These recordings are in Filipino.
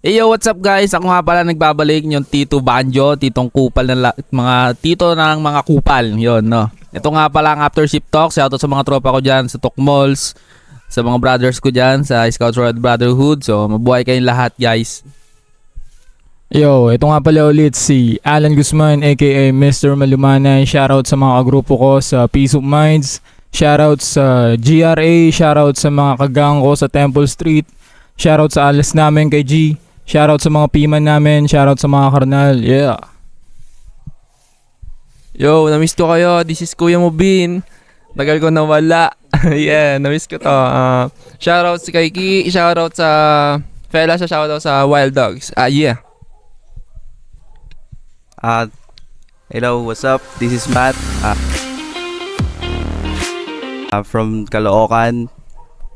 Hey yo, what's up guys? Ako nga pala nagbabalik yung Tito Banjo, titong kupal ng mga tito ng mga kupal. Yon, no. Ito nga pala ang After Shift Talk. Shoutout sa mga tropa ko diyan sa Tok Malls, sa mga brothers ko diyan sa Scouts Road Brotherhood. So, mabuhay kayong lahat, guys. Yo, ito nga pala ulit si Alan Guzman aka Mr. Malumanay. Shoutout sa mga kagrupo ko sa Peace of Minds. Shoutout sa GRA. Shoutout sa mga kagang ko sa Temple Street. Shoutout sa alas namin kay G. Shoutout sa mga piman namin. Shoutout sa mga karnal. Yeah. Yo, namiss ko kayo. This is Kuya Mubin. Tagal ko nawala. Yeah, namiss ko to. Shoutout si Kaiki. Shoutout sa Fela. Shoutout sa Wild Dogs. Yeah. Hello, what's up? This is Matt from Caloocan.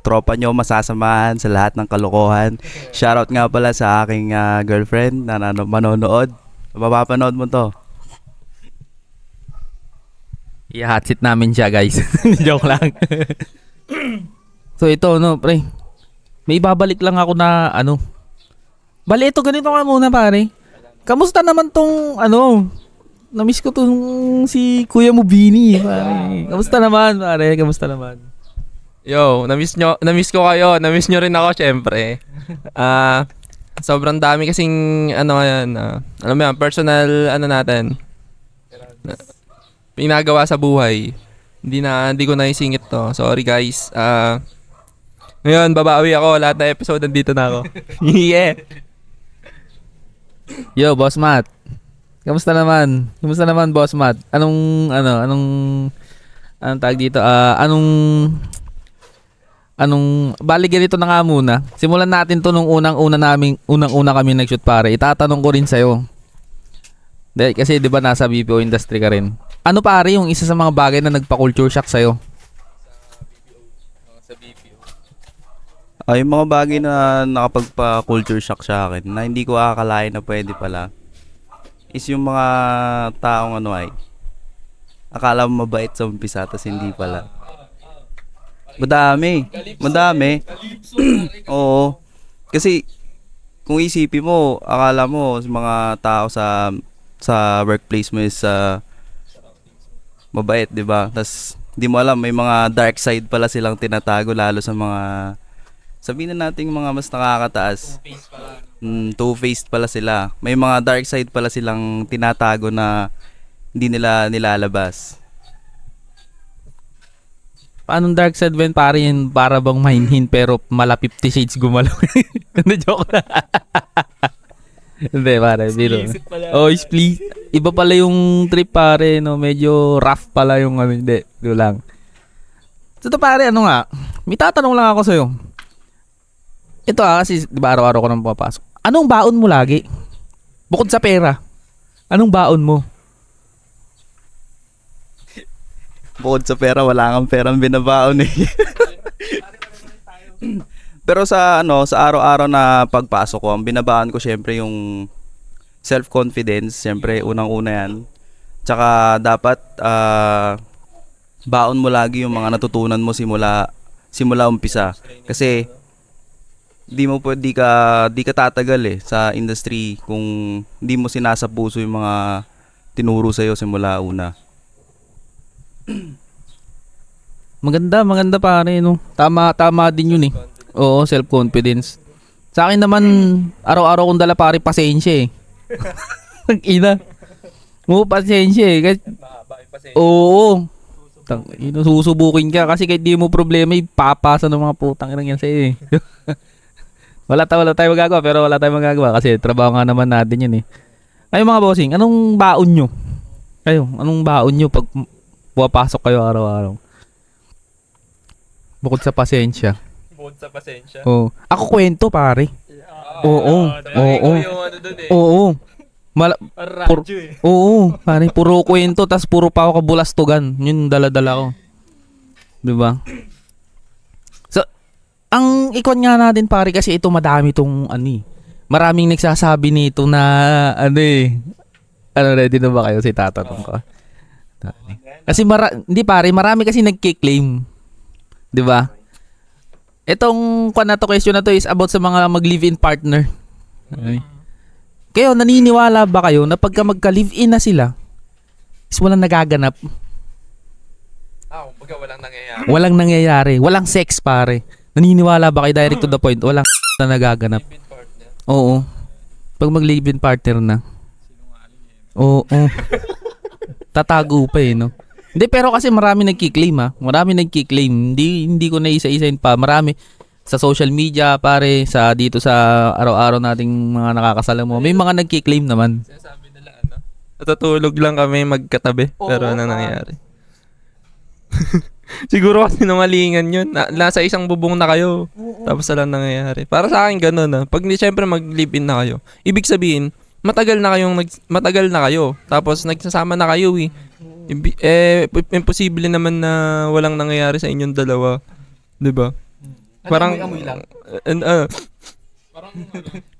Tropa nyo masasamahan sa lahat ng kalokohan. Shoutout nga pala sa aking girlfriend na manonood. Mapapanood mo to. I-hotseat namin siya, guys. Joke lang. So ito, no, pre. May ibabalik lang ako na Bali, ito ganito ka muna, pare. Kamusta naman tong na-miss ko tong si Kuya Mubini, pare. Kamusta naman, pare? Kamusta naman? Yo, namiss ko kayo. Namiss nyo rin ako, syempre. Sobrang dami kasing ngayon. Alam mo yan, personal natin. Pinagawa sa buhay. Hindi ko naisingit to. Sorry guys. Ngayon, babawi ako. Lahat na episode nandito na ako. Yeah. Yo, Boss Matt. Kamusta naman? Kamusta naman, Boss Matt? Anong tawag dito? Bali ganito na nga muna. Simulan natin to nung unang-una kami nag-shoot, pare. Itatanong ko rin sa'yo. Kasi 'di ba nasa BPO industry ka rin. Ano, pare, yung isa sa mga bagay na nagpa-culture shock sa'yo? Sa BPO. Yung mga bagay na nakapagpa-culture shock sa akin na hindi ko akalain na pwede pala is yung mga taong akala mo mabait sa umpisa tas hindi pala. Madami. Oo. Kasi kung isipin mo, akala mo sa mga tao sa workplace mo is mabait, 'di ba? Tas di mo alam may mga dark side pala silang tinatago, lalo sa mga sabihin na nating mga mas nakakataas. Two-faced pala sila. May mga dark side pala silang tinatago na hindi nila nilalabas. Paanong dark side ba yun, pare? Yun para bang mahinhin pero mala 50 shades gumalaw. Hindi, joke na. Hindi, pare. Biro. Oh, split. Iba pala yung trip, pare. No? Medyo rough pala yung Hindi, ito lang. So, ito, pare, may tatanong lang ako sa'yo. Ito kasi diba araw-araw ko nang papasok. Anong baon mo lagi? Bukod sa pera. Anong baon mo? Bukod sa pera, wala kang perang binabaon eh. Pero sa araw-araw na pagpasok ko, ang binabaon ko syempre yung self-confidence, syempre unang-una 'yan. Tsaka dapat baon mo lagi yung mga natutunan mo simula umpisa. Kasi di ka tatagal sa industry kung hindi mo sinasapuso yung mga tinuro sa iyo simula una. Maganda pare, no. Tama din yun eh. Oo, self-confidence. Sa akin naman, araw-araw kong dala, pare, pasensya eh. Ina. Pasensya eh. Oo. Susubukin ka kasi kahit di mo problema, ipapasa ng mga putang inang yan sa'yo eh. Wala tayo magagawa, pero wala tayong magagawa kasi trabaho nga naman natin yun eh. Kayo mga bossing, anong baon nyo? Anong baon nyo pag pumapasok kayo araw-araw? Bukod sa pasensya. Oo. Ako kwento, pare. Oo. Oo, pare, puro kwento tas puro pa ako kabulastugan. Yun dala-dala ko. 'Di ba? So, ang ikon nga natin, pare, kasi ito madami tong maraming nagsasabi nito na ready na ba kayo sa tatanong ko? Kasi hindi, pare, marami kasi nagki-claim. 'Di ba? Itong question na to is about sa mga mag-live-in partner. Ay. Kayo, naniniwala ba kayo na pagka magka-live-in na sila, is walang nagaganap? Kumbaga walang nangyayari. Walang nangyayari. Walang sex, pare. Naniniwala ba kayo direct to the point? Walang na nagaganap. Oo. Pag mag-live-in partner na. Oo. Tatago pa eh, no? Hindi, pero kasi marami nagki-claim, ha? Marami nagki-claim. Hindi ko na isa-isain pa. Marami sa social media, pare, sa dito sa araw-araw nating mga nakakasalamuha. May mga nagki-claim naman. Sinasabi nila, natutulog lang kami magkatabi, pero ano nangyayari? Siguro kasi nangalingan yun. Nasa isang bubong na kayo. Tapos lang nangyayari. Para sa akin ganun. Pag siyempre mag-live-in na kayo, ibig sabihin, matagal na kayo. Tapos nagsasama na kayo eh. Imposible naman na walang nangyayari sa inyong dalawa. 'Di ba? Parang amoy lang.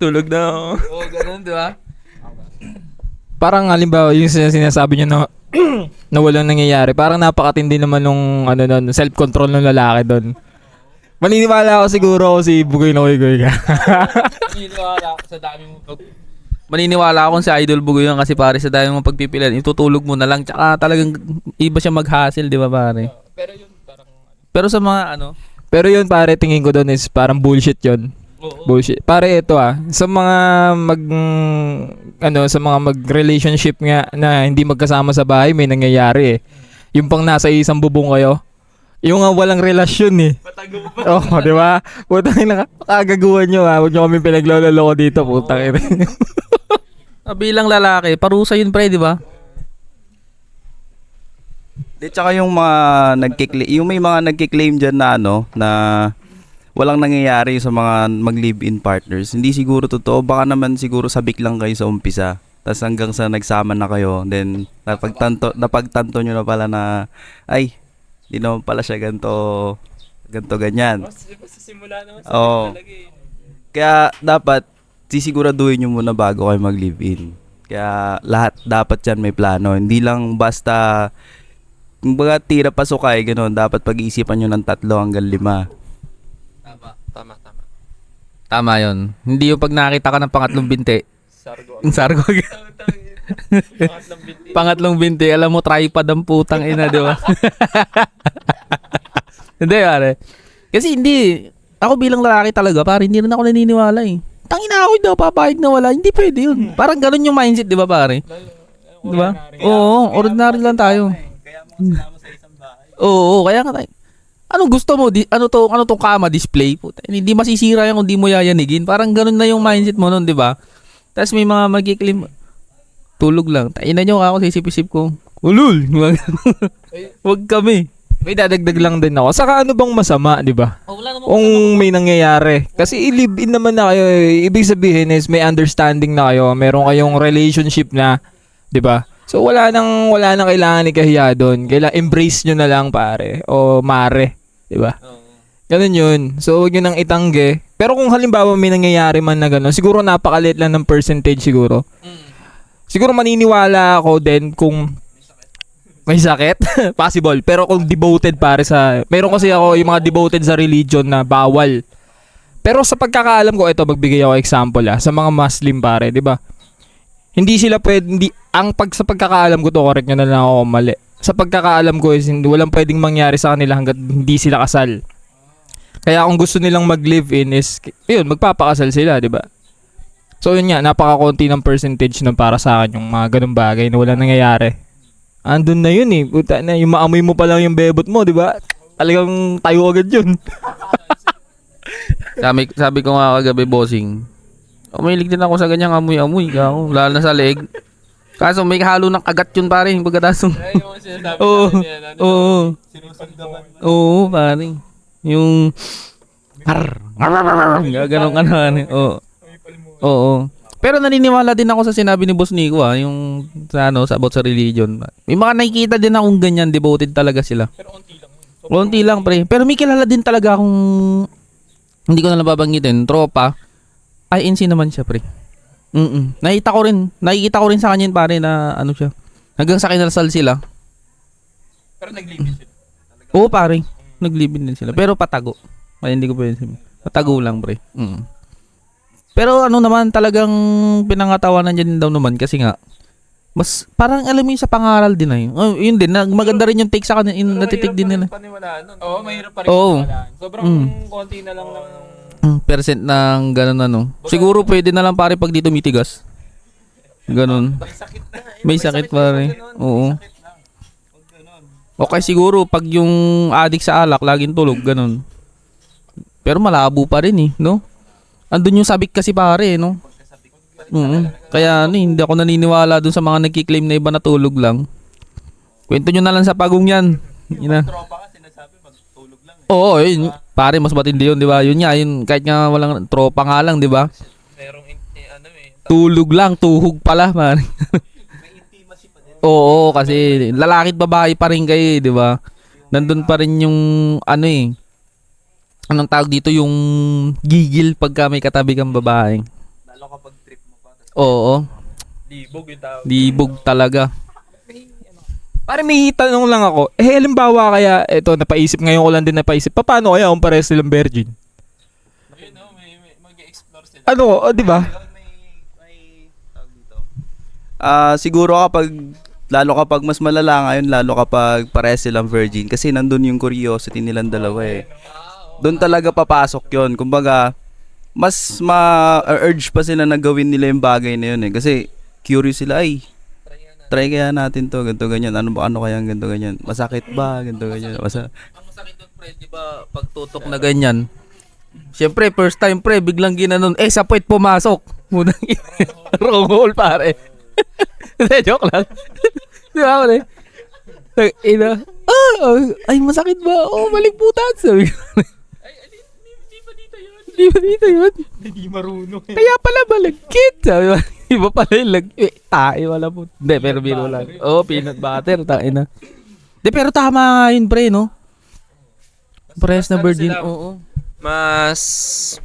Tulog na ako. Oo, ganun, di ba? Parang halimbawa yung sinasabi niyo na na walang nangyayari. Parang napakatindi naman nung self-control ng lalaki doon. Maniniwala ako siguro si Bugoy na Goy ka. Maniniwala ako sa dami mo. Maniniwala ako sa Idol Bugoy yan kasi pare sa dami mong pagpipilian, itutulog mo na lang tsaka talagang iba siya mag-hassle, di ba pare? Pero yun parang Pero sa mga Pero yun pare, tingin ko doon is parang bullshit yun. Bullshit. Pare ito sa mga sa mga mag-relationship nga na hindi magkasama sa bahay may nangyayari eh. Yung pang nasa isang bubong kayo. Yung walang relasyon eh. Patago pa. Oh, di ba? Putang ina, kagaguhan nyo ha. Huwag nyo kami pinagloloko dito, putang ina. bilang lalaki, parusa yun pre, di ba? Di tsaka yung mga yung may mga nagki-claim diyan na na walang nangyayari sa mga mag-live-in partners. Hindi siguro totoo, baka naman siguro sabik lang kayo sa umpisa. Tapos hanggang sa nagsama na kayo, then napagtanto nyo na pala na ay, di naman pala siya ganito ganyan. Sa simula naman Oo. talaga eh. Kaya dapat sisiguraduhin nyo muna bago kayo mag-live-in. Kaya lahat dapat yan may plano. Hindi lang basta kumbaga tira pasukay gano'n. Dapat pag-iisipan nyo ng 3 hanggang 5. Tama. Tama yun. Hindi yung pag nakita ka ng pangatlong binti. Sargo. Yung sargo. Pangatlong binti, alam mo, tripod ang putang ina, di ba? Hindi, pare. Kasi hindi, ako bilang lalaki talaga, pare, hindi rin ako naniniwala eh. Tangina ako daw, papayag na wala. Hindi pwede yun. Parang ganun yung mindset, di ba, pare? Di ba? Oo, ordinary lang tayo. Oo, kaya nga tayo. Anong gusto mo? Ano tong kama display? Puta, hindi masisira yan kung di mo yayanigin. Parang ganun na yung mindset mo nun, di ba? Tapos may mga magkiklim, tulog lang. Tainan nyo ako sa isip-isip ko. Ulul! Wag kami. May dadagdag lang din ako. Saka ano bang masama, di ba? Kung may nangyayari. Kasi i-live in naman na kayo. Ibig sabihin is may understanding na kayo. Meron kayong relationship na, di ba? So wala nang kailangan ikahiya doon. Kailangan embrace nyo na lang pare o mare, 'di ba? Ganun 'yun. So huwag nyo nang itangge. Pero kung halimbawa may nangyayari man na gano'n, siguro napakaliit lang ng percentage siguro. Siguro maniniwala ako din kung may sakit, possible. Pero kung devoted pare meron kasi ako yung mga devoted sa religion na bawal. Pero sa pagkakaalam ko, ito magbigay ako example sa mga Muslim pare, 'di ba? Hindi sila pwede, sa pagkakaalam ko to, correct nyo na lang ako mali. Sa pagkakaalam ko is walang pwedeng mangyari sa kanila hanggat hindi sila kasal. Kaya kung gusto nilang mag-live-in is, yun, magpapakasal sila, di ba? So yun nga, napakakonti ng percentage na para sa akin yung mga ganung bagay na walang nangyayari. Andun na yun eh, puta na, yung maamoy mo pa lang yung bebot mo, di ba? Talagang tayo agad yun. Sabi ko nga kagabi, bossing, umilig din ako sa ganyang amoy-amoy. Lalo na sa leeg. Kaso may halo ng kagat yun pare. Pagkatasong. Oo. Oo. Oo pare. Yung gano'n ka na. Oo. Oo. Pero naniniwala din ako sa sinabi ni Boss Nico yung sa about sa religion. May mga nakikita din akong ganyan, devoted talaga sila. Pero konti lang pre. Pero may kilala din talaga akong hindi ko na babanggitin, tropa. INC naman siya, pre. Nakikita ko rin sa kanya pare na ano siya. Hanggang sa kinasal sila. Pero nag-live sila. Oo, pare. Nag-live din sila. Pero patago. Ay, hindi ko pwede sabihin. Patago lang, pre. Pero ano naman, talagang pinangatawanan niya din daw naman kasi nga, mas parang alam mo yung sa pangaral din ay. Oh, yun din, maganda rin yung take sa kanila, natitik din nila. Oo, mahirap pa rin. Oo. Sobrang Mm. konti na lang ng... Percent ng ganun ano. Siguro pwede na lang pare pag dito mitigas. Ganun. May sakit pa rin. Oo. Okay siguro pag yung addict sa alak laging tulog ganun. Pero malabo pa rin eh, no? Andun yung sabik kasi pare, no? Kaya ano, hindi ako naniniwala dun sa mga nagki-claim na iba natulog lang. Kwento nyo na lang sa pagong yan. Yun na. Oo, yun. Pare, mas matindi yun, di ba? Yun nga, yun, kahit nga walang tropa nga lang, di ba? Tulog lang, tuhog pala, man. Oo, kasi lalaki at babae pa rin kayo, di ba? Nandun pa rin yung, ano eh, anong tawag dito, yung gigil pagka may katabi kang babae. Lalo kapag trip mo pa. Oo, Libog yung tao. libog talaga. Pare may tanong lang ako. Halimbawa kaya, eto napaisip ngayon ko lang din napaisip. Paano kaya kung parehas silang virgin? Ano, di ba? Siguro lalo kapag mas malala ngayon, lalo kapag parehas silang virgin. Kasi nandun yung curiosity nilang dalawa eh. Doon talaga papasok yon. Kumbaga, mas ma-urge pa sila na gawin nila yung bagay na yun eh. Kasi curious sila, ay, try kaya natin to, ganito ganyan. Ano kaya ganito ganyan? Masakit ba? Ganito ganyan. Ang masakit doon, pre, di ba, pagtutok na ganyan. Siyempre, first time, pre, biglang ginanon. Sa puwet pumasok. Munang wrong hole, pare. Hindi, joke lang. Di ba, pare? Ay, masakit ba? Maligputan. Sabi ko. Di ba dito yun? Hindi marunong eh. Kaya pala malagkit. Sabi ba? Iba pala yung tae wala po. Hindi, pero biro lang. Peanut butter, tae na. Hindi, pero tama nga yun, pre, no? Parehas na virgin. Oo. Mas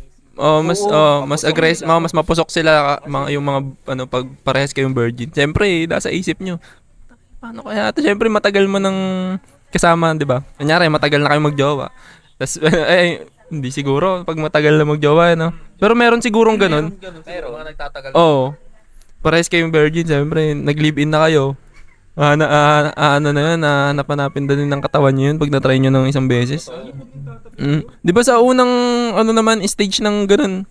aggressive, mas mapusok sila yung mga ano pag parehas kayong virgin. Siyempre, nasa isip nyo. Paano kaya ito? Siyempre, matagal mo nang kasama, 'di ba? Kunyari, matagal na kayo magjowa. Tapos hindi siguro pag matagal na magjowa, no. Pero meron sigurong ganun. Pero mga nagtatagal. Oo. Parehas kayong virgin, siyempre, nag-live-in na kayo. Ano na yun, hanap-hanapin din ng katawan nyo yun pag na-try nyo ng isang beses. Di ba sa unang, ano naman, stage ng ganun,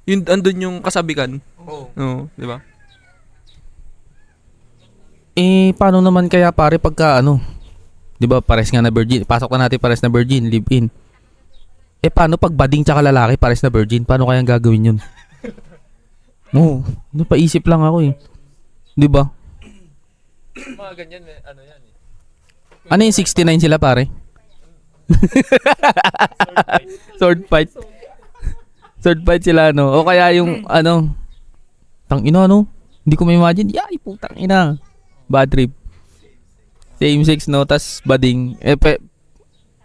yun, andun yung kasabikan. Oo, di ba? Paano naman kaya pare pagka ano? 'Di ba pares nga na virgin. Pasok na natin pares na virgin, live in. Paano pag bading tsaka lalaki pares na virgin? Paano kaya gagawin 'yun? Napaisip lang ako eh. 'Di ba? Mga ganyan, ano yan eh. Ano yung 69 sila pare? Sword fight. Sword fight sila no. O kaya yung ano, tang ina no. Hindi ko ma-imagine. Yay, putang ina. Bad trip. Same sex no, tas bading.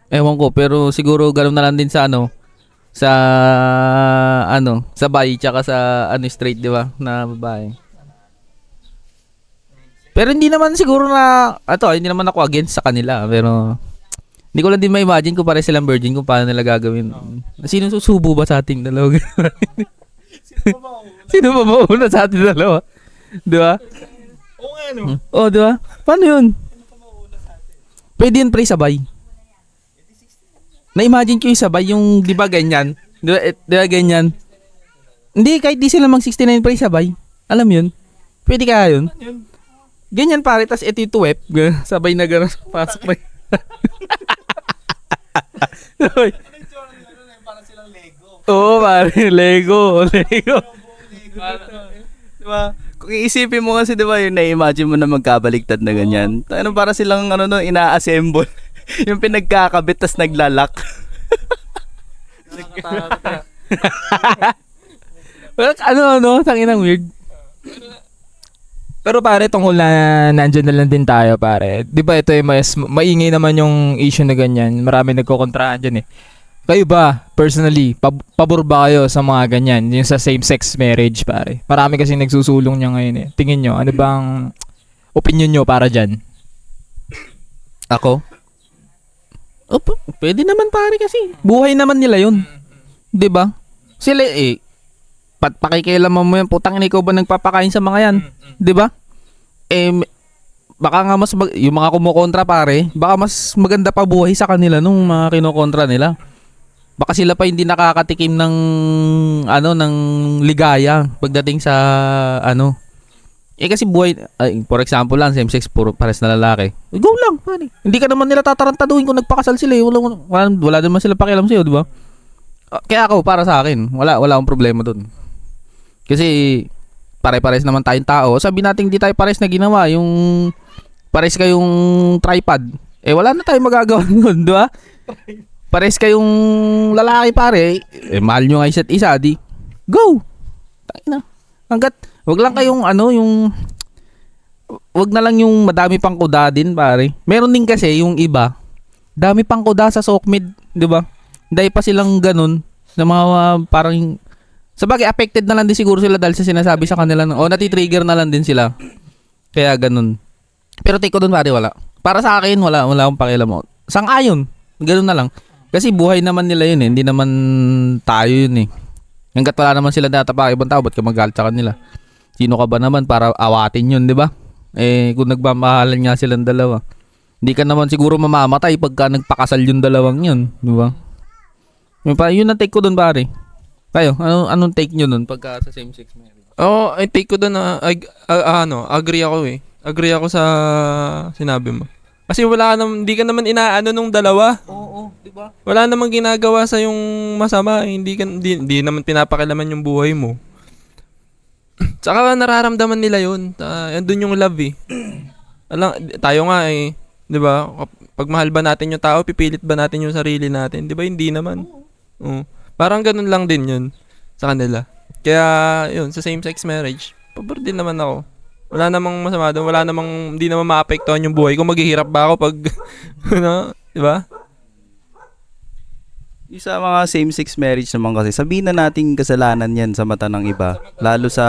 Ewan ko, pero siguro ganoon na lang din sa ano, sa bi tsaka sa straight, di ba? Na babae. Pero hindi naman siguro na hindi naman ako against sa kanila, pero hindi ko lang din ma-imagine kung pare silang virgin kung paano nila gagawin. Sino susubo ba sa ating dalawa? Sino ba mauna sa ating dalawa? Di ba? Oo nga no. Di ba? Paano yun? Pwede yun pre sabay. Na-imagine ko yung sabay, yung di ba ganyan? Di ba ganyan? Hindi, kahit di sila mag-69 pre sabay. Alam yun? Pwede kaya yun? Ganyan pare, tas ito yung tuwep. Sabay na gano'n. Pasok na yun. Parang silang Lego. Oo pare, Lego. Diba? Kung iisipin mo kasi, diba, yung na-imagine mo na magkabaligtad na ganyan. Ano, para silang ina-assemble. Yung pinagkakabit tas naglalak. Well, tanginang weird. Pero pare, tungkol na nandyan na lang din tayo pare. Di ba ito mas maingay naman yung issue na ganyan. Marami nagkokontrahan dyan eh. Kayo ba, personally, pabor ba kayo sa mga ganyan? Yung sa same-sex marriage pare. Marami kasi nagsusulong niya ngayon eh. Tingin nyo, ano bang opinion nyo para dyan? Ako? Pwede naman pare kasi. Buhay naman nila yun. 'Di ba? Sila pakikialaman mo yan, putang ina, ikaw ba nagpapakain sa mga yan? 'Di ba? Baka nga yung mga kumukontra pare, baka mas maganda pa buhay sa kanila nung mga kinokontra nila. Baka sila pa hindi nakakatikim ng ng ligaya pagdating sa kasi buhay, for example lang, same sex, puro pares na lalaki. Go lang, pare. Hindi ka naman nila tatarantaduhin kung nagpakasal sila. Wala naman sila pakialam sa'yo, di ba? Kaya ako, para sa akin, wala akong problema dun. Kasi, pare-pares naman tayong tao. Sabi natin hindi tayo pares na ginawa. Yung pares kayong tripod. Wala na tayong magagawa nun, di ba? Pares kayong lalaki, pare. Mahal nyo nga isa't isa, di. Go! Tayo na. Hanggat, wag lang kayong wag na lang yung madami pang kuda din, pare. Meron din kasi yung iba, dami pang kuda sa Sokmed, di ba? Dahil pa silang ganun, na mga parang, sabagay affected na lang din siguro sila dahil sa sinasabi sa kanila, natitrigger na lang din sila. Kaya ganun. Pero take ko dun, pare, wala. Para sa akin, wala akong pakialam mo. Sang-ayon, ganun na lang. Kasi buhay naman nila yun hindi naman tayo yun Hanggat wala naman sila natapa ibang tao, ba't ka magalit sa kanila? Sino ka ba naman para awatin yun, di ba? Kung nagmamahalan nga silang dalawa. Hindi ka naman siguro mamamatay pagka nagpakasal yung dalawang yun, di ba? Yun ang take ko dun, pare. Kayo, anong take nyo dun pagka sa same-sex marriage? I take ko doon na agree ako Agree ako sa sinabi mo. Kasi hindi ka naman inaano nung dalawa. Oo, di ba? Wala namang ginagawa sa yung masama, hindi naman pinapakilaman yung buhay mo. Tsaka nararamdaman nila 'yun. Andun yung love . Tayo nga 'di ba? Pag mahal ba natin yung tao, pipilit ba natin yung sarili natin? 'Di ba hindi naman? Parang ganun lang din 'yun sa kanila. Kaya 'yun, sa same-sex marriage, pabor din naman ako. Wala namang masama doon, hindi naman maapektuhan yung buhay ko. Maghihirap ba ako pag, di ba? Yung sa mga same-sex marriage naman kasi, sabihin na natin kasalanan yan sa mata ng iba. Lalo sa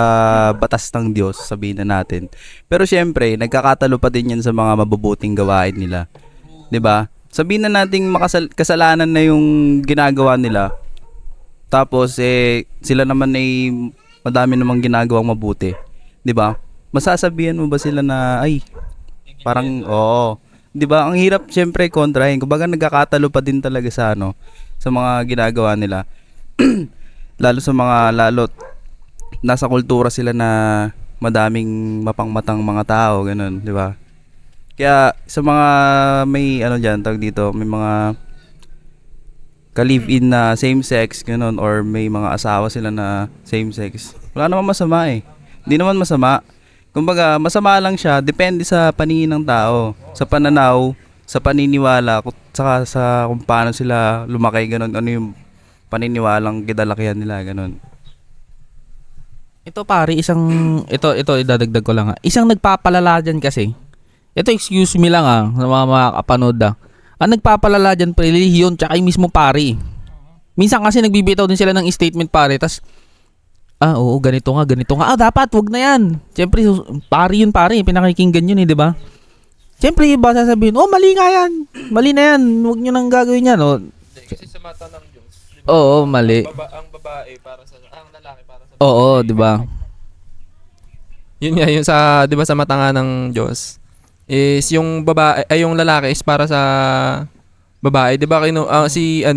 batas ng Diyos, sabihin na natin. Pero syempre, nagkakatalo pa din yan sa mga mabubuting gawain nila. 'Di ba? Sabihin na natin kasalanan na yung ginagawa nila. Tapos, sila naman madami namang ginagawang mabuti. 'Di ba? Masasabihan mo ba sila na parang oo, 'di ba? Ang hirap syempre kontrahin. Kumbaga nagkakatalo pa din talaga sa sa mga ginagawa nila. lalo nasa kultura sila na madaming mapangmatang mga tao, ganun, 'di ba? Kaya sa mga may tawag dito, may mga ka-live-in na same sex, ganun, or may mga asawa sila na same sex. Wala namang masama Hindi naman masama. Kumbaga, masama lang siya, depende sa paningin ng tao, sa pananaw, sa paniniwala, saka sa kung paano sila lumaki, ganun, ano yung paniniwalang kidalakihan nila, ganun. Ito pare, ito idadagdag ko lang Isang nagpapalala dyan kasi. Ito excuse me lang sa mga makakapanood Ang nagpapalala dyan, relihiyon, tsaka yung mismo pare. Minsan kasi nagbibitaw din sila ng statement pare, tas oo, ganito nga. Dapat, wag na yan. Siyempre, pare, pinakikinggan yun di ba? Siyempre, iba sasabihin, mali nga yan. Mali na yan. Wag nyo nang gagawin yan, Kasi sa mata ng Diyos. Diba? Oo, mali. Ang babae ang lalaki para sa Oo, di ba? Yun nga, yun sa, di ba sa mata nga ng Diyos, is yung babae, yung lalaki is para sa babae. Di ba si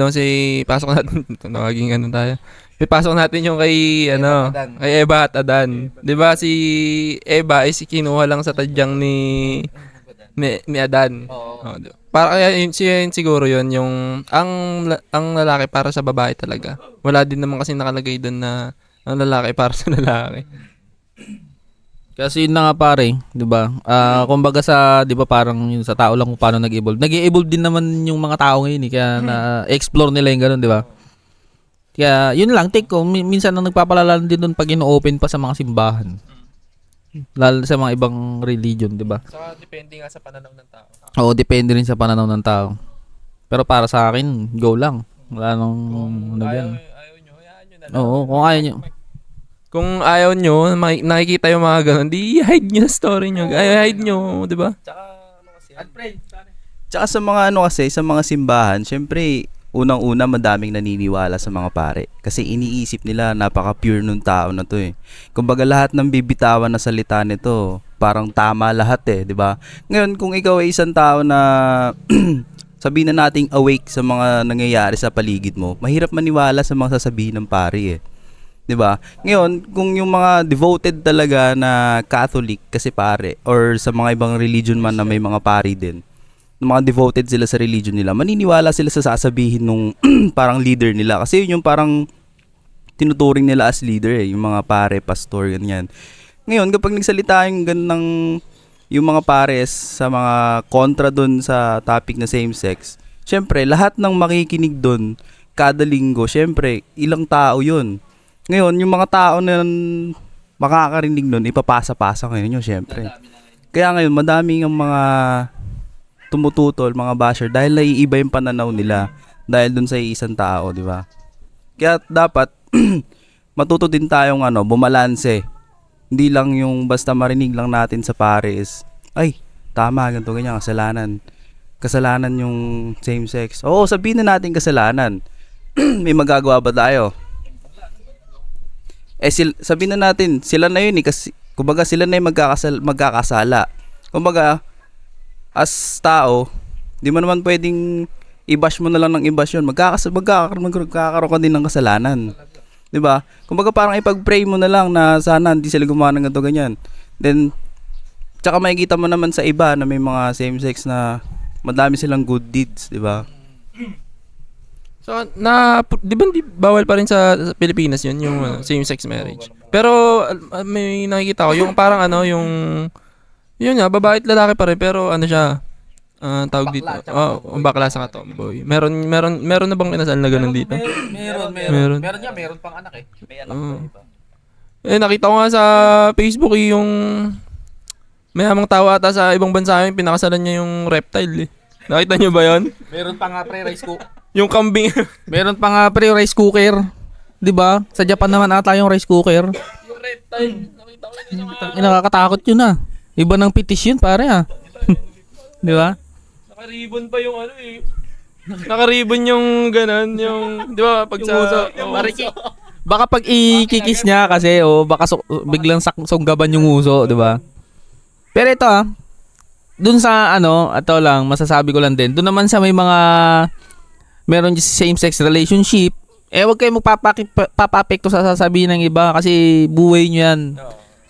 pasok natin, naging tayo. Ipasok natin yung kay Eva at Adan. 'Di ba si Eva ay kinuha lang sa tadyang ni Adan. Para kaya yun siguro yun yung ang lalaki para sa babae talaga. Wala din naman kasi nakalagay doon na ang lalaki para sa lalaki. Kasi yun na nga pare, 'di ba? Kumbaga sa 'di ba parang yun sa tao lang kung paano nag-evolve. Nag-evolve din naman yung mga tao ngayon kaya na-explore nila yung ganoon, 'di ba? Kaya yun lang take ko, minsan nang nagpapalala din doon pag ino-open pa sa mga simbahan. Lalo sa mga ibang religion, 'di ba? Saka depende nga sa pananaw ng tao. Oo, depende rin sa pananaw ng tao. Pero para sa akin, go lang. Wala nang ayaw nyo, hayaan nyo na lang. Oo, kung ayaw nyo. Kung ayaw nyo, nakikita yung mga ganun, di hide nyo story nyo. Hide nyo, di ba? Tsaka sa mga sa mga simbahan, syempre unang-una madaming naniniwala sa mga pare. Kasi iniisip nila napaka-pure nung tao na to eh. Kumbaga lahat ng bibitawan na salita nito, parang tama lahat eh, di ba? Ngayon, kung ikaw ay isang tao na sabihin na nating awake sa mga nangyayari sa paligid mo, mahirap maniwala sa mga sasabihin ng pare eh. 'Di ba? Ngayon, kung yung mga devoted talaga na Catholic kasi pare or sa mga ibang religion man na may mga pari din, mga devoted sila sa religion nila, maniniwala sila sa sasabihin nung parang leader nila kasi yun yung parang tinuturing nila as leader eh, yung mga pare, pastor, ganyan. Ngayon, kapag nagsalita yung ganang yung mga pares sa mga kontra dun sa topic na same sex, syempre, lahat ng makikinig dun kada linggo, syempre, ilang tao yun. Ngayon, yung mga tao na makakarinig nun, ipapasa-pasa ngayon yun, syempre. Kaya ngayon, madaming ang mga tumututol, mga basher, dahil naiiba yung pananaw nila dahil dun sa isang tao, di ba? Kaya dapat, matuto din tayong bumalanse. Hindi lang yung basta marinig lang natin sa pares, ay, tama, ganito, ganyan, kasalanan. Kasalanan yung same sex. Oo, sabihin na natin kasalanan. May magagawa ba tayo? Sabihin na natin, sila na yun eh, kasi, kumbaga sila na yung magkakasala. Kumbaga, as tao, di mo naman pwedeng i-bash mo na lang ng i-bash yun. Magkakaroon ka din ng kasalanan. Di ba? Kumbaga parang ipag-pray mo na lang na sana hindi sila gumawa ng ganito ganyan. Then, tsaka makikita mo naman sa iba na may mga same-sex na madami silang good deeds, di ba? So, di ba di bawal pa rin sa Pilipinas yun, yung same-sex marriage? Pero, may nakikita ko, yung parang yung, yun nga, babae at lalaki pa rin, pero siya, tawag dito, bakla sa tomboy. Meron na bang kinasal na ganun dito? Meron. Meron pang anak eh. May anak pa. Nakita ko nga sa Facebook yung may hamang tao ata sa ibang bansa yung pinakasalan niya yung reptile eh. Nakita niyo ba yun? Meron pa nga rice cooker. Yung kambing. Meron pa nga rice cooker. 'Di ba? Sa Japan naman ata yung rice cooker. Yung reptile. Nakita ko yun sa mga... Nakakatakot yun ah. Iba ng pitis yun pare ah. 'Di ba? Naka-ribbon pa yung Naka-ribbon yung ganun, yung 'di ba pag sa Baka pag ikikis niya kasi baka biglang sunggaban yung uso, 'di ba? Pero ito dun sa ito lang masasabi ko lang din. Dun naman sa may mga meron same-sex relationship, wag kayo magpapapekto sa sasabihin ng iba kasi buhay nyo yan.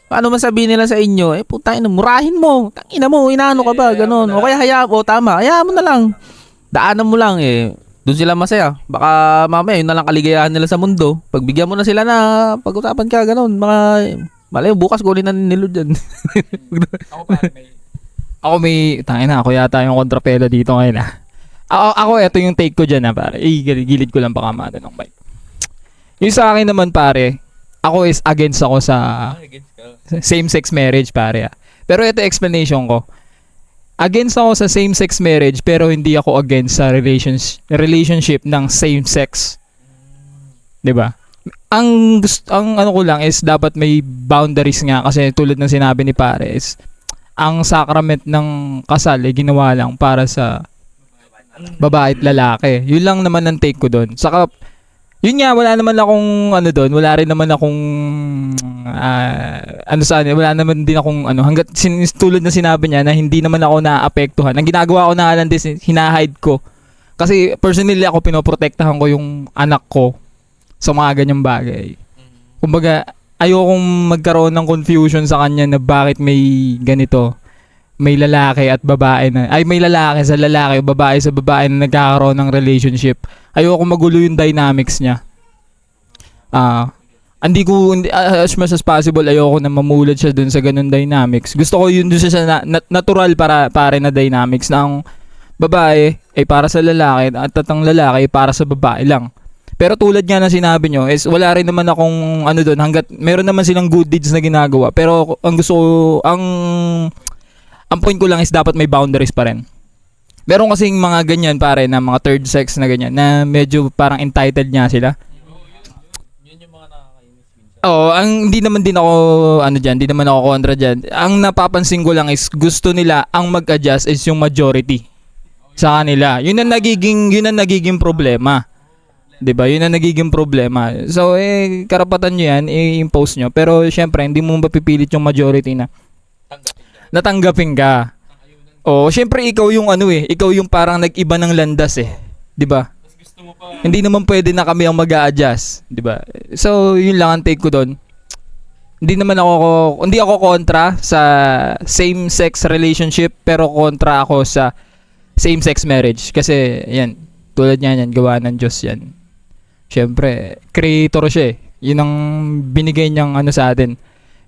Paano man sabihin nila sa inyo, putang ina, murahin mo, tangina mo, inaano ka ba, ganun. O kaya tama, hayaan mo na lang. Daanan mo lang doon sila masaya. Baka mamaya yun na lang kaligayahan nila sa mundo. Pagbigyan mo na sila na pag-usapan ka, ganun. Malay bukas kunin na nilo dyan. Ako ako yata yung kontrapela dito ngayon Ako, ito yung take ko dyan pare. Gilid ko lang baka matanong bike. Yung sa akin naman pare, ako is against ako sa same-sex marriage pare. Pero ito explanation ko. Against ako sa same-sex marriage pero hindi ako against sa relationship ng same-sex. 'Di ba? Ang ko lang is dapat may boundaries nga kasi tulad ng sinabi ni pare is ang sacrament ng kasal ay ginawa lang para sa babae at lalaki. Yun lang naman ang take ko doon. Saka, yun nga, wala naman akong doon, wala rin naman akong wala naman din akong hanggat tulad na sinabi niya na hindi naman ako naapektuhan. Ang ginagawa ko na lang din, hinahide ko. Kasi personally ako pinoprotektahan ko yung anak ko sa mga ganyang bagay. Kumbaga, ayokong magkaroon ng confusion sa kanya na bakit may ganito. May lalaki at babae may lalaki sa lalaki o babae sa babae na nagkakaroon ng relationship. Ayoko magulo yung dynamics niya. As much as possible, ayoko na mamulad siya dun sa ganun dynamics. Gusto ko yun dun sa natural pare na dynamics na ang babae ay para sa lalaki at ang lalaki ay para sa babae lang. Pero tulad nga na sinabi nyo, is wala rin naman akong doon, hanggat meron naman silang good deeds na ginagawa. Pero ang gusto ko, ang point ko lang is dapat may boundaries pa rin. Meron kasing mga ganyan pare na mga third sex na ganyan na medyo parang entitled niya sila. Yun yung mga nakakainis minsan. Hindi naman din ako hindi naman ako kontra diyan. Ang napapansin ko lang is gusto nila ang mag-adjust is yung majority. sa kanila. Yun ang nagiging problema. 'Di ba? Yun ang nagiging problema. So karapatan niyo 'yan, i-impose niyo. Pero syempre hindi mo mapipilit yung majority na natanggapin ka. Oh, syempre ikaw yung ikaw yung parang nag-iba ng landas 'di ba? Hindi naman pwede na kami ang mag-a-adjust, 'di ba? So, yun lang ang take ko doon. Hindi ako kontra sa same-sex relationship, pero kontra ako sa same-sex marriage kasi yan, tulad niyan, gawa ng Diyos yan. Syempre, creator siya eh. Yun ang binigay niyang sa atin.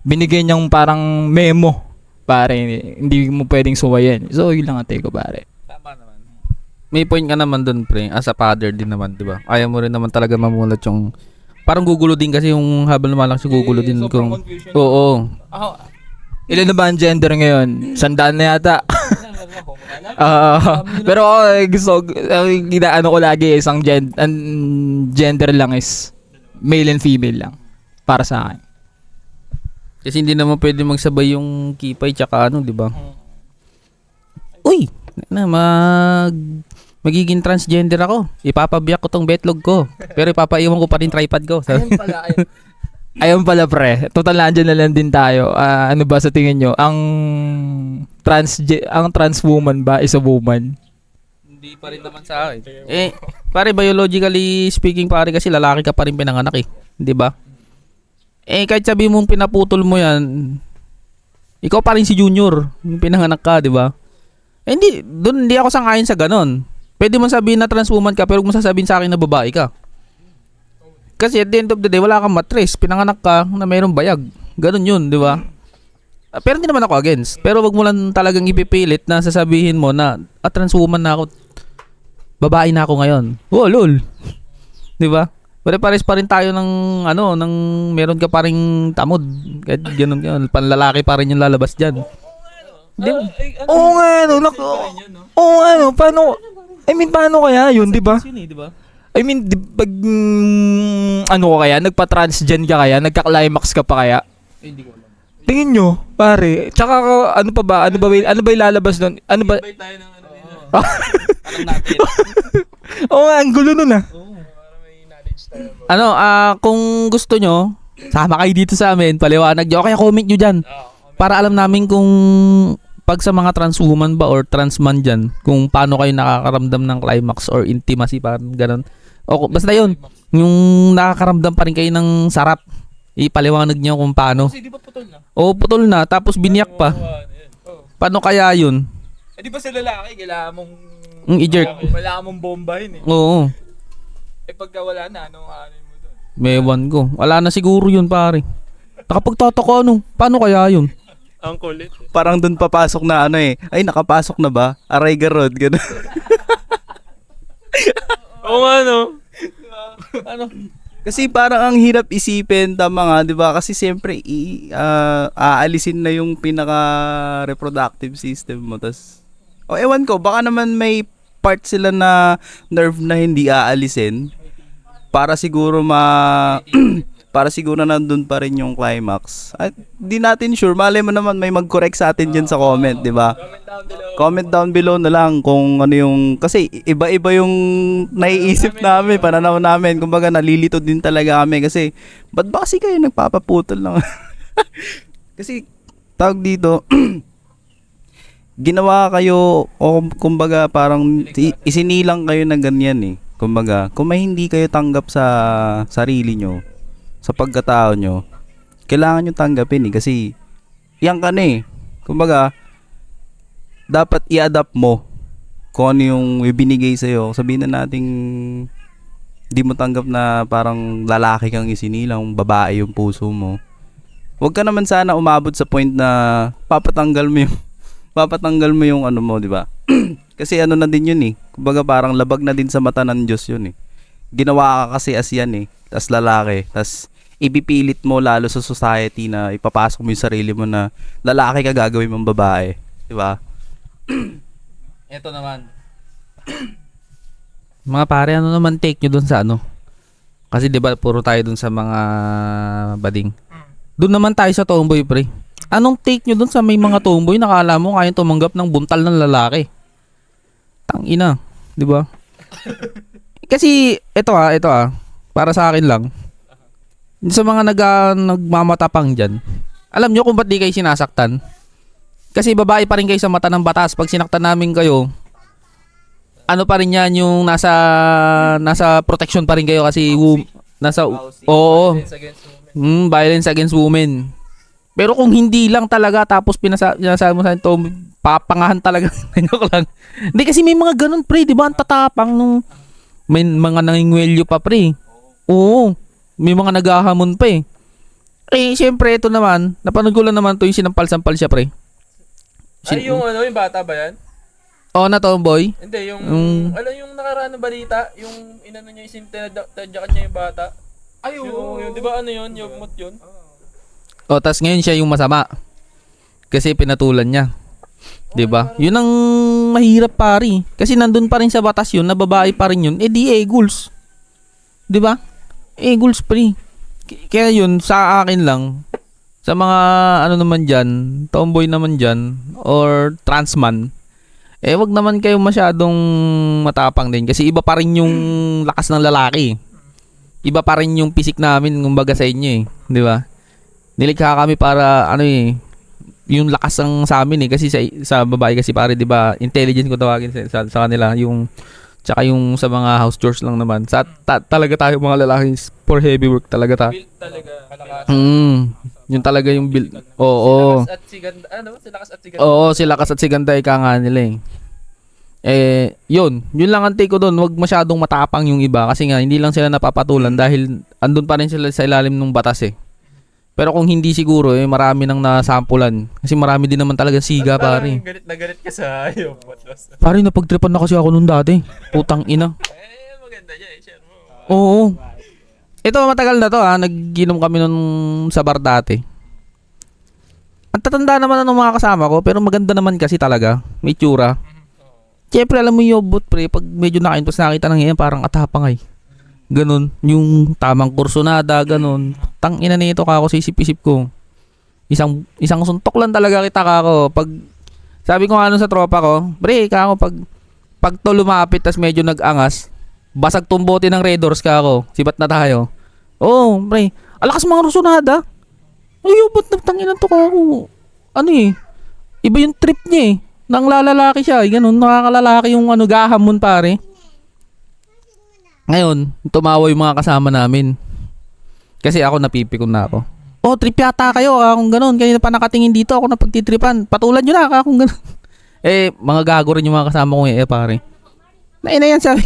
Binigay niyang parang memo, pare, hindi mo pwedeng suwayin. So, yun lang ang take ko, pare. Tama naman. May point ka naman dun, pre. As a father din naman, di ba? Ayaw mo rin naman talaga mamulat yung... Parang gugulo din kasi yung habang lumalaki gugulo din kung... Oo. Ilan na ba ang gender ngayon? 100 na yata. Pero gusto, ko lagi isang gender lang is male and female lang. Para sa akin. Kasi hindi naman pwede magsabay yung kipay tsaka di ba? Uy! Magiging transgender ako. Ipapabiyak ko tong betlog ko. Pero ipapaiwan ko pa rin tripod ko. Ayun pala pre. Total nandiyan na lang din tayo. Ano ba sa tingin nyo? Ang trans woman ba is a woman? Hindi pa rin naman sa akin. Pare, biologically speaking, pare, kasi lalaki ka pa rin pinanganak eh. Di ba? Kahit sabi mong pinaputol mo yan, ikaw pa rin si Junior. Yung pinanganak ka, di ba? Hindi ako sangayon sa ganon. Pwede mo sabihin na trans woman ka, pero huwag mo sasabihin sa akin na babae ka. Kasi at the end of the day, wala kang matres. Pinanganak ka na mayroong bayag. Ganon yun, di ba? Pero hindi naman ako against. Pero wag mo lang talagang ipipilit na sasabihin mo na trans woman na ako. Babae na ako ngayon. Oh, lol. Di ba? Pero pares pa rin tayo ng meron ka pa rin tamod. Kahit ganon yun. Panlalaki pa rin yung lalabas dyan. Paano? Paano kaya yun, di ba? Pag kaya, nagpa-transgen ka kaya, nagka-climax ka pa kaya? Hindi ko alam. Tingin nyo, pare. Tsaka ano ba ilalabas doon? Ano ba? Alam natin. Ang gulo nun kung gusto nyo, sama kayo dito sa amin, paliwanag nyo. Kaya comment nyo dyan. Para alam namin kung pag sa mga trans woman ba or trans man dyan, kung paano kayo nakakaramdam ng climax or intimacy, parang ganun. O basta yun, yung nakakaramdam pa rin kayo ng sarap, ipaliwanag nyo kung paano. Kasi di ba putol na? Oo, putol na, tapos biniyak pa. Paano kaya yun? Di ba sa lalaki, kailangan mong I-jerk. Kailangan mong bombahin eh. Oo. Pagka wala na, ano mo doon? Mewan ko. Wala na siguro yun, pare. Nakapagtataka paano kaya yun? Ang kulit. Parang dun papasok na ay nakapasok na ba? Aray garod, gano'n. Oo nga, no? Kasi parang ang hirap isipin, tama nga, 'di ba? Kasi siyempre aalisin na yung pinaka reproductive system mo, tas ewan ko, baka naman may part sila na nerve na hindi aalisin para siguro para siguro nandun pa rin yung climax. At di natin sure, malay mo naman may mag-correct sa atin dyan sa comment, 'di ba? Comment down below na lang kung ano yung, kasi iba-iba yung naiisip namin, pananaw namin. Kumbaga nalilito din talaga kami kasi ba't ba kasi kayo nagpapaputol lang? Kasi tawag dito, ginawa kayo o kumbaga parang isinilang kayo na ganyan eh. Kumbaga, kung may hindi kayo tanggap sa sarili nyo, sa pagkatao nyo, kailangan nyo tanggapin eh. Kasi yan ka na eh. Kumbaga, dapat i-adapt mo kung ano yung ibinigay sa'yo. Sabihin na nating di mo tanggap na parang lalaki kang isinilang, babae yung puso mo. Huwag ka naman sana umabot sa point na papatanggal mo yung ano mo, di ba? Kasi ano na din yun eh. Kumbaga parang labag na din sa mata ng Diyos yun eh. Ginawa ka kasi as yan eh. Tas lalaki. Tas ipipilit mo lalo sa society na ipapasok mo yung sarili mo na lalaki ka, gagawin mong babae. Di ba? Ito naman. Mga pare, ano naman take nyo dun sa Kasi 'di ba puro tayo dun sa mga bading. Dun naman tayo sa tomboy, pre. Anong take nyo dun sa may mga tomboy na akala mo kayang tumanggap ng buntal ng lalaki? Tangina, 'di ba? Kasi ito para sa akin lang. Sa mga nagmamatapang diyan. Alam nyo kung ba't di kayo sinasaktan? Kasi babae pa rin kayo sa mata ng batas. Pag sinaktan namin kayo, ano pa rin yan yung nasa protection pa rin kayo kasi oo. Violence against women. Pero kung hindi lang talaga tapos pinasabi mo sa ito, papangahan talaga. Joke lang. Hindi kasi may mga ganun pre, di ba? Ang tatapang nung may mga nangingwelyo pa pre. Oo. May mga naghahamon pa eh. Eh, syempre, ito naman, napanood ko lang naman ito yung sinampal-sampal siya, pre. Ay, yung yung bata ba yan? Oo na, tomboy. Hindi, yung nakaraan na balita, yung inano niya, tadyakan niya yung bata. Ay, yung di ba yun, yung mot yun? O, tas ngayon siya yung masama. Kasi pinatulan niya. 'Di ba? Yun ang mahirap pare. Kasi nandun pa rin sa batas yun, na babae pa rin yun. Eh di eguls. 'Di ba? Eguls pre. Kaya yun sa akin lang sa mga ano naman diyan, tomboy naman diyan or transman. Eh wag naman kayo masyadong matapang din kasi iba pa rin yung lakas ng lalaki. Iba pa rin yung pisik namin kumbaga sa inyo eh, 'di ba? Nilikha kami para ano eh, yung lakas ng sa amin eh kasi sa babae kasi pare 'di ba intelligent ko tawagin sa kanila yung tsaka yung sa mga house chores lang naman sa talaga tayo mga lalaki for heavy work talaga ta. Built talaga. Yung talaga yung build. Oo. At siganda, silakas at siganda. Oo, sila kas at siganda ika nga nila eh. Yun lang ang take ko doon, wag masyadong matapang yung iba kasi nga hindi lang sila napapatulan dahil andun pa rin sila sa ilalim ng batas eh. Pero kung hindi siguro eh marami nang nasampulan. Kasi marami din naman talaga siga pare. Galit na galit ka sa iyo, boss. Pare napagtripan na kasi ako nung dati. Putang ina. Maganda niya, share mo. Oo. Ito matagal na to ha. Nag-inom kami nun sa bar dati. Ang tatanda naman ng mga kasama ko pero maganda naman kasi talaga. May tsura. Siyempre alam mo yung bot pre pag medyo nakaintos nakita ng yan parang atapang ay. Ganon, yung tamang kursonada, ganon. Tang ina nito ka ako sisip-isip ko. Isang suntok lang talaga kita ka ako. Pag sabi ko nga sa tropa ko, pre, ka ako pag to lumapit tas medyo nag-angas, basag tumbote ng Red Doors ka ako. Sibat na tayo. Oo, pre. Alakas mga kursonada. Ay, ba't nagtangin to ka ako? Ano eh? Iba yung trip niya eh. Nang lalalaki siya, ganon, nakakalalaki yung gahamon pare. Ngayon, tumawa yung mga kasama namin. Kasi ako napipikon na ako. Oh, trip yata kayo kung ganun. Kanina pa nakatingin dito ako na pagtitripan. Patulan nyo na kung ganun. Mga gago rin yung mga kasama ko pare. Na yan sabi.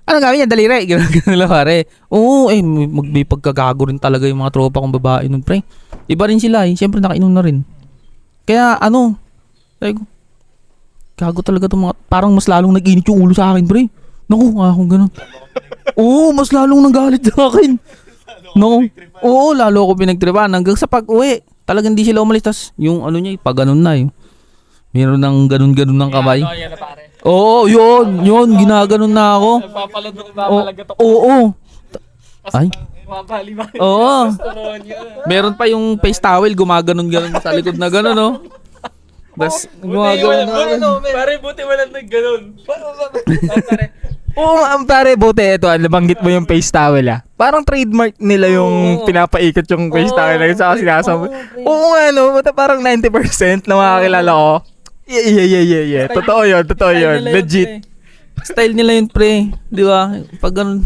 Ano gawin niya? Daliri. Ganun lang pare. Oo, may pagkagago rin talaga yung mga tropa kong babae nun pre. Iba rin sila Siyempre nakainom na rin. Kaya sabi ko, gago talaga itong mga, parang mas lalong nag-init yung ulo sa akin pre. Naku, kung ganun. Oo, mas lalong nanggalit sa akin. No. Oo, lalo ako pinagtripan hanggang sa pag-uwi. Talagang hindi sila umalis tas yung niya, pag ganun na meron ng ganun-ganun ng kamay. Oo, yun, ginaganon na ako. Oo. Ay. Oo. Meron pa yung face towel gumaganon-ganon sa likod na gano'n, no? Das gumaganon na. Pare, buti walang nagganon. Oo, pare, buti ito, nabanggit mo yung face towel Parang trademark nila yung pinapaikot yung face towel na yun sa sinasabi. Oo nga, buta parang 90% na makakilala ko. Yeah. Totoo yun. Legit. Style nila yun, pre. Di ba? Pag ganun.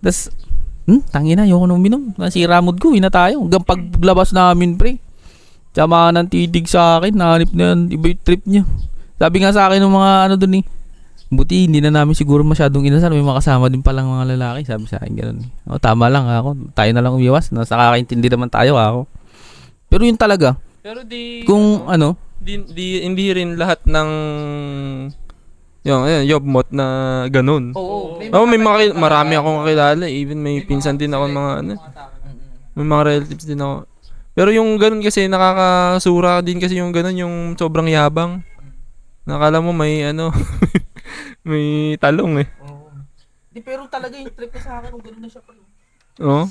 Das, tangina, ayoko nung minom. Nasira mood ko, na tayo. Hanggang paglabas namin, pre. Tsama ng tidig sa akin, nahanip na yan. Iba yung trip niya. Sabi nga sa akin ng mga doon buti hindi na namin siguro masyadong inasal. May mga kasama din palang mga lalaki. Sabi sa akin gano'n. Tama lang ako. Tayo na lang umiwas. Nasa kakaintindi naman tayo ako. Pero yun talaga. Pero kung hindi rin lahat ng yung yobmot na ganun. Oo. Marami akong kakilala. Even may pinsan din ako may mga relatives din ako. Pero yung ganun kasi nakakasura din kasi yung ganun yung sobrang yabang. Nakala mo may may talong Oo. Di pero talaga yung trip ko sa akin kung gano'n na siya pa. Oo.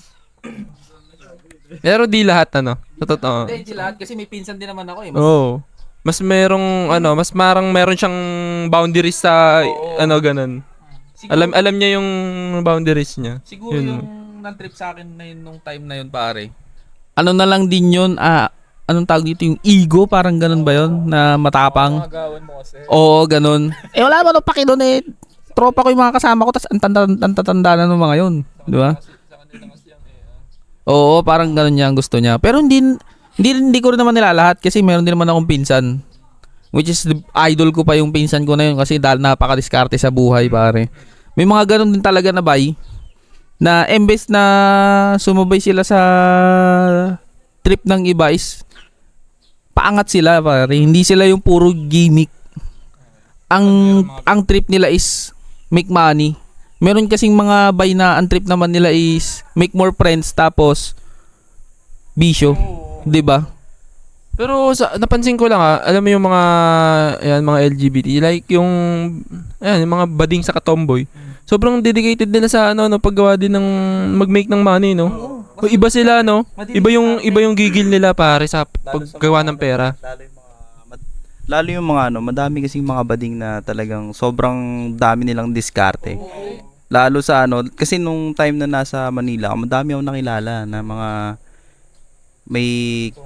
Pero di lahat sa totoo. Hindi lahat kasi may pinsan din naman ako Oo. mas merong mas marang meron siyang boundaries sa ganun. Alam niya yung boundaries niya. Siguro Yun. yung nag-trip sa akin na yun nung time na yun, pare. Ano na lang din yun, anong tawag dito, yung ego, parang ganun ba yun, na matapang? Agawan mo kasi. Oo, ganun. Wala ba no paki doon eh. Tropa ko yung mga kasama ko, tas ang tanda na ng mga yun. Di ba? Oo, parang ganun niya ang gusto niya. Pero hindi ko rin naman nilalahat kasi meron din naman akong pinsan. Which is idol ko pa yung pinsan ko na yun kasi dahil napaka-diskarte sa buhay, pare. May mga ganun din talaga na bay na embes na sumabay sila sa trip ng iba is paangat sila, pare. Hindi sila yung puro gimmick. Ang trip nila is make money. Meron kasing mga bay na ang trip naman nila is make more friends tapos bisyo. 'Di ba? Pero napansin ko lang alam mo yung mga LGBT like yung yung mga bading sa katomboy. Sobrang dedicated nila sa paggawa din ng mag-make ng money, no? Iba sila, no? Iba yung gigil nila pare sa paggawa ng pera. Lalo yung mga madami kasing mga bading na talagang sobrang dami nilang diskarte. Lalo sa kasi nung time na nasa Manila, madami akong nakilala na mga may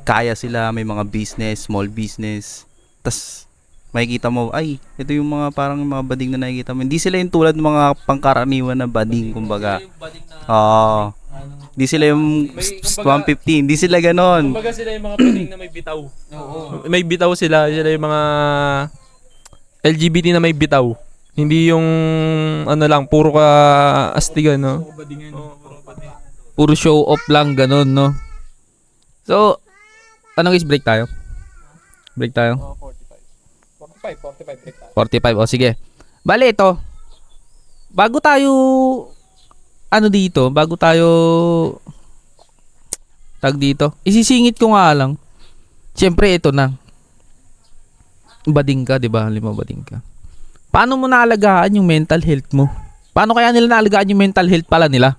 kaya sila, may mga business, small business. Tas makikita mo, ay, ito yung mga parang mga bading na nakikita mo. Hindi sila yung tulad ng mga pangkaraniwan na bading, kumbaga. Oo. Hindi sila yung 150, hindi sila ganon. Kumbaga sila yung mga bading na may bitaw. May bitaw sila yung mga LGBT na may bitaw. Hindi yung lang, puro ka astigan, no? Puro show off lang ganun, no? So, anong is break tayo? Break tayo? 45 break tayo. 45, o sige. Bale, ito. Bago tayo, bago tayo, tag dito, isisingit ko nga lang. Siyempre, ito na. Bading ka, di ba? Bading ka. Paano mo naalagaan yung mental health mo? Paano kaya nila naalagaan yung mental health pala nila?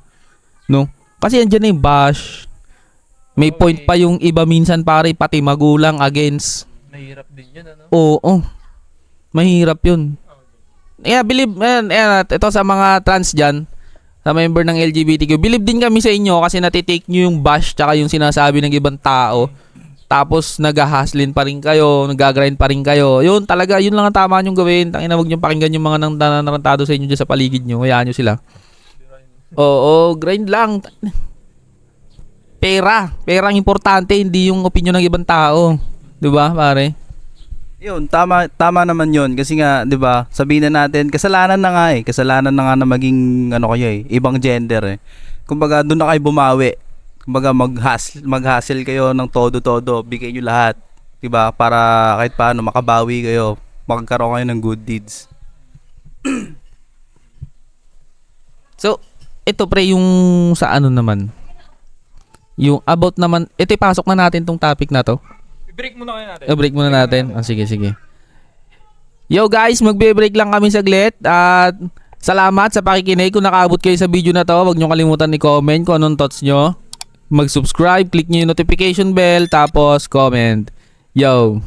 No? Kasi andyan na yung bash. May point pa yung iba minsan, pare, pati magulang against. Mahirap din yun, Oo. Mahirap yun. Believe, ito sa mga trans dyan, sa member ng LGBTQ, believe din kami sa inyo kasi natitake nyo yung bash tsaka yung sinasabi ng ibang tao. Tapos nag-hustlin pa rin kayo, nag-grind pa rin kayo. Yun talaga, yun lang ang tama nyong gawin. Tangina, wag nyo pakinggan yung mga nanarantado sa inyo dyan sa paligid nyo. Hayaan nyo sila. Oo, grind lang. Pera ang importante, hindi yung opinion ng ibang tao. 'Di ba, pare? Yun, tama naman yun. Kasi nga, di ba, sabihin na natin, kasalanan na nga na maging, ibang gender eh. Kumbaga, doon na kayo bumawi. Kumbaga, mag-hustle kayo ng todo-todo, bigay nyo lahat. Di ba, para kahit paano, makabawi kayo, magkaroon kayo ng good deeds. So, ito pre, yung sa naman, yung about naman, ito ipasok na natin tong topic na to. I-break muna kayo natin. Break muna natin. Sige. Yo guys, magbe-break lang kami saglit at salamat sa pakikinig. Kung nakaabot kayo sa video na to, huwag nyo kalimutan i-comment kung anong thoughts nyo. Mag-subscribe, click nyo yung notification bell, tapos comment. Yo!